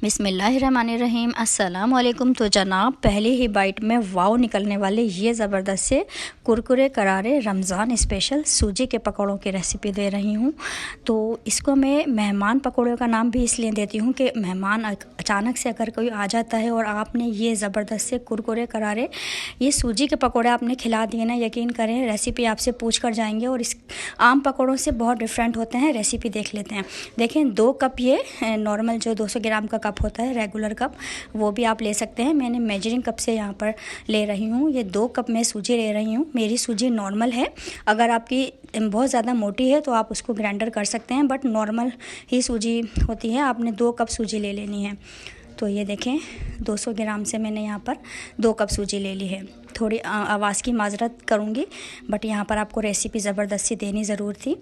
बिस्मिल्लाहिर्रहमानिर्रहीम। अस्सलाम वालेकुम। तो जनाब, पहले ही बाइट में वाव निकलने वाले ये ज़बरदस्त से कुरकुरे करारे रमज़ान स्पेशल सूजी के पकौड़ों की रेसिपी दे रही हूँ। तो इसको मैं मेहमान पकौड़ों का नाम भी इसलिए देती हूँ कि मेहमान अचानक से अगर कोई आ जाता है और आपने ये ज़बरदस्त से कुरकुरे करारे ये सूजी के पकौड़े आपने खिला दिए ना, यकीन करें रेसिपी आपसे पूछ कर जाएंगे और इस आम पकौड़ों से बहुत डिफरेंट होते हैं। रेसिपी देख लेते हैं। देखें, 2 कप ये नॉर्मल जो 200 ग्राम का कप होता है, रेगुलर कप, वो भी आप ले सकते हैं। मैंने मेजरिंग कप से यहाँ पर ले रही हूँ। ये 2 कप मैं सूजी ले रही हूँ। मेरी सूजी नॉर्मल है। अगर आपकी बहुत ज़्यादा मोटी है तो आप उसको ग्राइंडर कर सकते हैं, बट नॉर्मल ही सूजी होती है। आपने 2 कप सूजी ले लेनी है। तो ये देखें, 200 ग्राम से मैंने यहाँ पर 2 कप सूजी ले ली है। थोड़ी आवाज़ की माजरत करूँगी, बट यहाँ पर आपको रेसिपी ज़बरदस्ती देनी ज़रूर थी।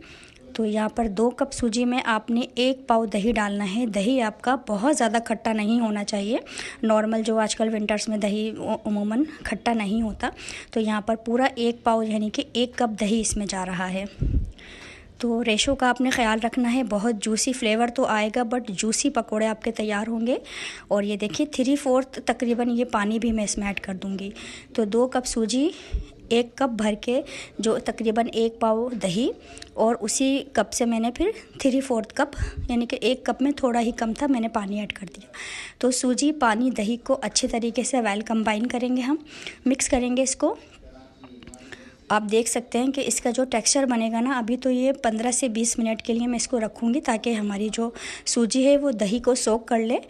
तो यहाँ पर 2 कप सूजी में आपने 1 पाव दही डालना है। दही आपका बहुत ज़्यादा खट्टा नहीं होना चाहिए। नॉर्मल जो आजकल विंटर्स में दही उमूमन खट्टा नहीं होता, तो यहाँ पर पूरा 1 पाव यानी कि 1 कप दही इसमें जा रहा है। तो रेशो का आपने ख्याल रखना है। बहुत जूसी फ्लेवर तो आएगा, बट जूसी पकोड़े आपके तैयार होंगे। और ये देखिए 3/4 तकरीबन ये पानी भी मैं इसमें ऐड कर दूँगी। तो 2 कप सूजी, 1 कप भर के जो तकरीबन 1 पाव दही, और उसी कप से मैंने फिर 3/4 कप यानी कि 1 कप में थोड़ा ही कम था, मैंने पानी ऐड कर दिया। तो सूजी, पानी, दही को अच्छे तरीके से वेल कंबाइन करेंगे, हम मिक्स करेंगे इसको। आप देख सकते हैं कि इसका जो टेक्सचर बनेगा ना, अभी तो ये 15 से 20 मिनट के लिए मैं इसको रखूँगी ताकि हमारी जो सूजी है वो दही को सोक कर ले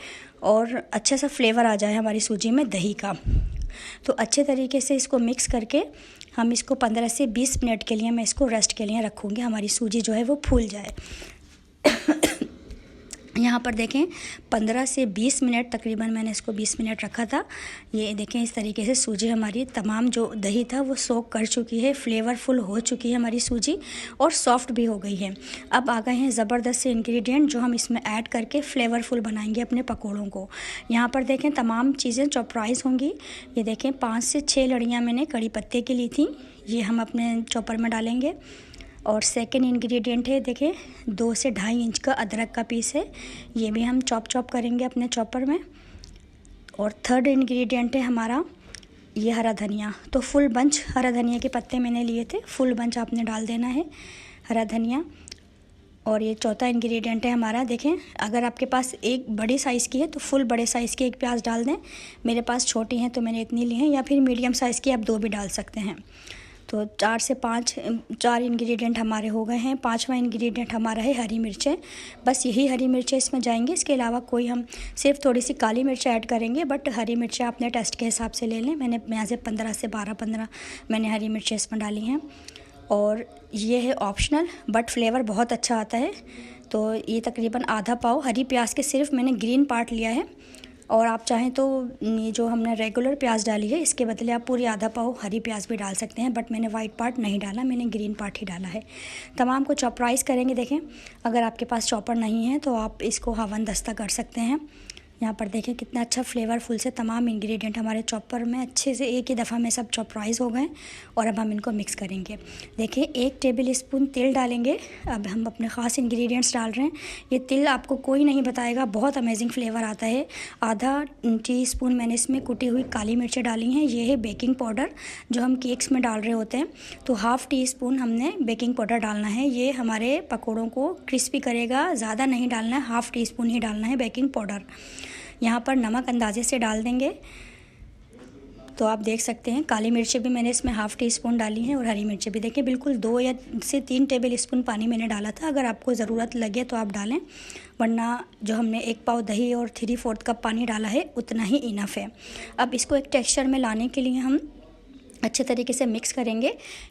और अच्छा सा फ्लेवर आ जाए हमारी सूजी में दही का। तो अच्छे तरीके से इसको मिक्स करके हम इसको 15 से 20 मिनट के लिए मैं इसको रेस्ट के लिए रखूँगी, हमारी सूजी जो है वो फूल जाए। यहाँ पर देखें 15 से 20 मिनट तकरीबन मैंने इसको 20 मिनट रखा था। ये देखें, इस तरीके से सूजी हमारी तमाम जो दही था वो सोक कर चुकी है, फ्लेवरफुल हो चुकी है हमारी सूजी और सॉफ्ट भी हो गई है। अब आ गए हैं ज़बरदस्त से इंग्रेडिएंट जो हम इसमें ऐड करके फ्लेवरफुल बनाएंगे अपने पकौड़ों को। यहाँ पर देखें तमाम चीज़ें चॉपराइज़ होंगी। ये देखें 5 से 6 लड़ियाँ मैंने कड़ी पत्ते की ली थी, ये हम अपने चॉपर में डालेंगे। और सेकंड इंग्रेडिएंट है, देखें 2 से 2.5 इंच का अदरक का पीस है, ये भी हम चॉप करेंगे अपने चॉपर में। और थर्ड इंग्रेडिएंट है हमारा ये हरा धनिया। तो फुल बंच हरा धनिया के पत्ते मैंने लिए थे, फुल बंच आपने डाल देना है हरा धनिया। और ये चौथा इंग्रेडिएंट है हमारा, देखें अगर आपके पास एक बड़ी साइज़ की है तो फुल बड़े साइज़ की 1 प्याज डाल दें। मेरे पास छोटी हैं तो मैंने इतनी ली हैं, या फिर मीडियम साइज़ की आप 2 भी डाल सकते हैं। तो 4 से 4 इंग्रेडिएंट हमारे हो गए हैं। 5वां इंग्रेडिएंट हमारा है हरी मिर्चें। बस यही हरी मिर्चें इसमें जाएंगी, इसके अलावा कोई हम सिर्फ थोड़ी सी काली मिर्च ऐड करेंगे, बट हरी मिर्चें अपने टेस्ट के हिसाब से ले लें। मैंने यहाँ से 15 से 12-15 मैंने हरी मिर्चें इसमें डाली हैं। और ये है ऑप्शनल, बट फ्लेवर बहुत अच्छा आता है। तो ये तकरीबन आधा पाव हरी प्याज के सिर्फ मैंने ग्रीन पार्ट लिया है, और आप चाहें तो ये जो हमने रेगुलर प्याज डाली है इसके बदले आप पूरी आधा पाव हरी प्याज भी डाल सकते हैं, बट मैंने वाइट पार्ट नहीं डाला, मैंने ग्रीन पार्ट ही डाला है। तमाम को चॉपराइज़ करेंगे। देखें अगर आपके पास चॉपर नहीं है तो आप इसको हवन दस्ता कर सकते हैं। यहाँ पर देखें कितना अच्छा फ्लेवरफुल से तमाम इंग्रेडिएंट हमारे चॉपर में अच्छे से एक ही दफ़ा में सब चॉपराइज़ हो गए। और अब हम इनको मिक्स करेंगे। देखिए 1 टेबल स्पून तेल डालेंगे। अब हम अपने ख़ास इंग्रेडिएंट्स डाल रहे हैं। ये तेल आपको कोई नहीं बताएगा, बहुत अमेजिंग फ्लेवर आता है। आधा टीस्पून मैंने इसमें कुटी हुई काली मिर्चें डाली हैं। ये है बेकिंग पाउडर जो हम केक्स में डाल रहे होते हैं। तो ½ टीस्पून हमने बेकिंग पाउडर डालना है, ये हमारे पकौड़ों को क्रिस्पी करेगा। ज़्यादा नहीं डालना है, ½ टीस्पून ही डालना है बेकिंग पाउडर। यहाँ पर नमक अंदाजे से डाल देंगे। तो आप देख सकते हैं काली मिर्चें भी मैंने इसमें ½ टीस्पून डाली हैं, और हरी मिर्चें भी देखिए बिल्कुल 2 या से 3 टेबल स्पून पानी मैंने डाला था। अगर आपको ज़रूरत लगे तो आप डालें, वरना जो हमने 1 पाव दही और 3/4 कप पानी डाला है उतना ही इनफ है। अब इसको एक टेक्सचर में लाने के लिए हम अच्छे तरीके से मिक्स करेंगे,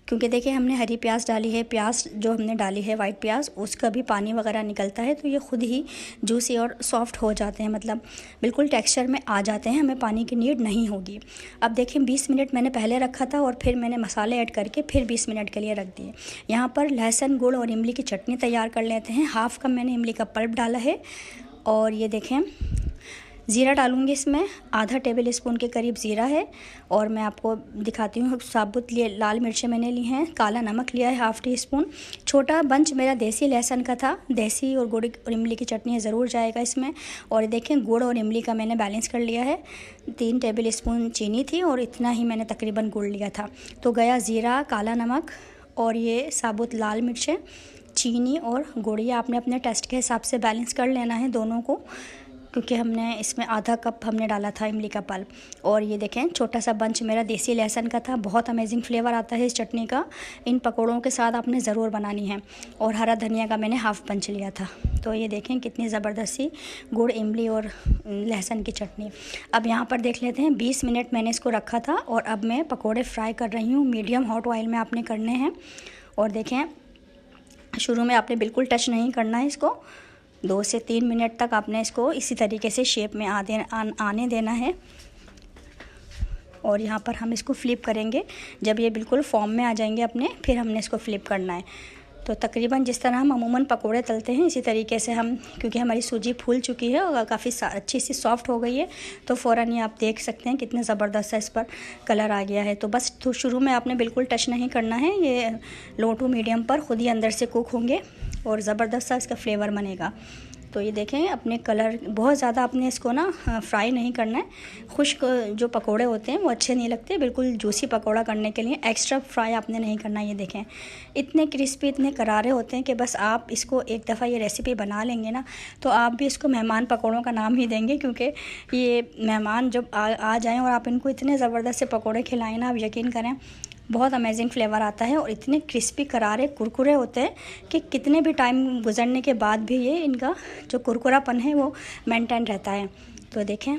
क्योंकि देखिए हमने हरी प्याज डाली है, प्याज जो हमने डाली है वाइट प्याज, उसका भी पानी वगैरह निकलता है, तो ये खुद ही जूसी और सॉफ्ट हो जाते हैं, मतलब बिल्कुल टेक्सचर में आ जाते हैं, हमें पानी की नीड नहीं होगी। अब देखिए 20 मिनट मैंने पहले रखा था और फिर मैंने मसाले ऐड करके फिर 20 मिनट के लिए रख दिए। यहाँ पर लहसुन, गुड़ और इमली की चटनी तैयार कर लेते हैं। ½ कप मैंने इमली का पल्प डाला है। और ये देखें ज़ीरा डालूँगी इसमें, आधा टेबल स्पून के करीब ज़ीरा है। और मैं आपको दिखाती हूँ, साबुत लाल मिर्चें मैंने ली हैं, काला नमक लिया है ½ टी स्पून, छोटा बंच मेरा देसी लहसुन का था। देसी और गुड़ और इमली की चटनी ज़रूर जाएगा इसमें। और देखें गुड़ और इमली का मैंने बैलेंस कर लिया है। 3 टेबल स्पून चीनी थी और इतना ही मैंने तकरीबन गुड़ लिया था। तो गया ज़ीरा, काला नमक और ये साबुत लाल मिर्चें, चीनी और गुड़। ये आपने अपने टेस्ट के हिसाब से बैलेंस कर लेना है दोनों को, क्योंकि हमने इसमें आधा कप हमने डाला था इमली का पल्प। और ये देखें छोटा सा बंच मेरा देसी लहसुन का था। बहुत अमेजिंग फ्लेवर आता है इस चटनी का। इन पकौड़ों के साथ आपने ज़रूर बनानी है। और हरा धनिया का मैंने ½ बंच लिया था। तो ये देखें कितनी ज़बरदस्त सी गुड़, इमली और लहसुन की चटनी। अब यहाँ पर देख लेते हैं, 20 मिनट मैंने इसको रखा था और अब मैं पकौड़े फ्राई कर रही हूँ। मीडियम हॉट ऑयल में आपने करने हैं। और देखें शुरू में आपने बिल्कुल टच नहीं करना है इसको। 2 से 3 मिनट तक आपने इसको इसी तरीके से शेप में आने देना है। और यहाँ पर हम इसको फ्लिप करेंगे। जब ये बिल्कुल फॉर्म में आ जाएंगे अपने, फिर हमने इसको फ्लिप करना है। तो तकरीबन जिस तरह हम अमूमन पकोड़े तलते हैं इसी तरीके से हम, क्योंकि हमारी सूजी फूल चुकी है और काफ़ी अच्छी सी सॉफ्ट हो गई है, तो फ़ौरन ये आप देख सकते हैं कितने ज़बरदस्त इस पर कलर आ गया है। तो बस शुरू में आपने बिल्कुल टच नहीं करना है। ये लो टू मीडियम पर खुद ही अंदर से कुक होंगे और ज़बरदस्त सा इसका फ्लेवर बनेगा। तो ये देखें अपने कलर, बहुत ज़्यादा आपने इसको ना फ्राई नहीं करना है। खुश्क जो पकोड़े होते हैं वो अच्छे नहीं लगते। बिल्कुल जूसी पकोड़ा करने के लिए एक्स्ट्रा फ्राई आपने नहीं करना। ये देखें इतने क्रिस्पी, इतने करारे होते हैं कि बस आप इसको एक दफ़ा ये रेसिपी बना लेंगे ना, तो आप भी इसको मेहमान पकोड़ों का नाम ही देंगे। क्योंकि ये मेहमान जब आ जाएँ और आप इनको इतने ज़बरदस्त से पकोड़े खिलाएँ ना, आप यकीन करें बहुत अमेजिंग फ्लेवर आता है। और इतने क्रिस्पी, करारे, कुरकुरे होते हैं कि कितने भी टाइम गुजरने के बाद भी ये इनका जो कुरकुरापन है वो मेंटेन रहता है। तो देखें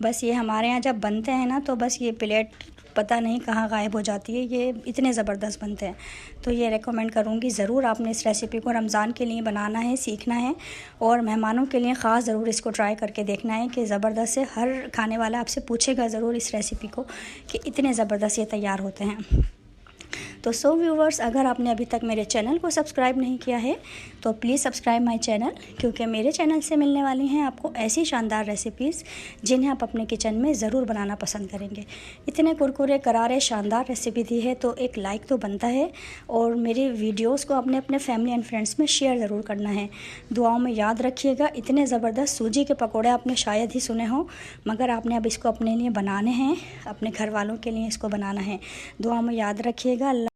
बस ये हमारे यहाँ जब बनते हैं ना, तो बस ये प्लेट पता नहीं कहाँ गायब हो जाती है। ये इतने ज़बरदस्त बनते हैं। तो ये रेकमेंड करूँगी, ज़रूर आपने इस रेसिपी को रमज़ान के लिए बनाना है, सीखना है। और मेहमानों के लिए ख़ास ज़रूर इसको ट्राई करके देखना है कि ज़बरदस्त से हर खाने वाला आपसे पूछेगा ज़रूर इस रेसिपी को कि इतने ज़बरदस्त ये तैयार होते हैं। तो सो व्यूवर्स, अगर आपने अभी तक मेरे चैनल को सब्सक्राइब नहीं किया है तो प्लीज़ सब्सक्राइब माय चैनल, क्योंकि मेरे चैनल से मिलने वाली हैं आपको ऐसी शानदार रेसिपीज़ जिन्हें आप अपने किचन में ज़रूर बनाना पसंद करेंगे। इतने कुरकुरे, करारे, शानदार रेसिपी दी है तो एक लाइक तो बनता है। और मेरे वीडियोज़ को अपने फैमिली एंड फ्रेंड्स में शेयर ज़रूर करना है। दुआओं में याद रखिएगा। इतने ज़बरदस्त सूजी के पकौड़े आपने शायद ही सुने हों, मगर आपने अब इसको अपने लिए बनाने हैं, अपने घर वालों के लिए इसको बनाना है। दुआओं में याद रखिएगा।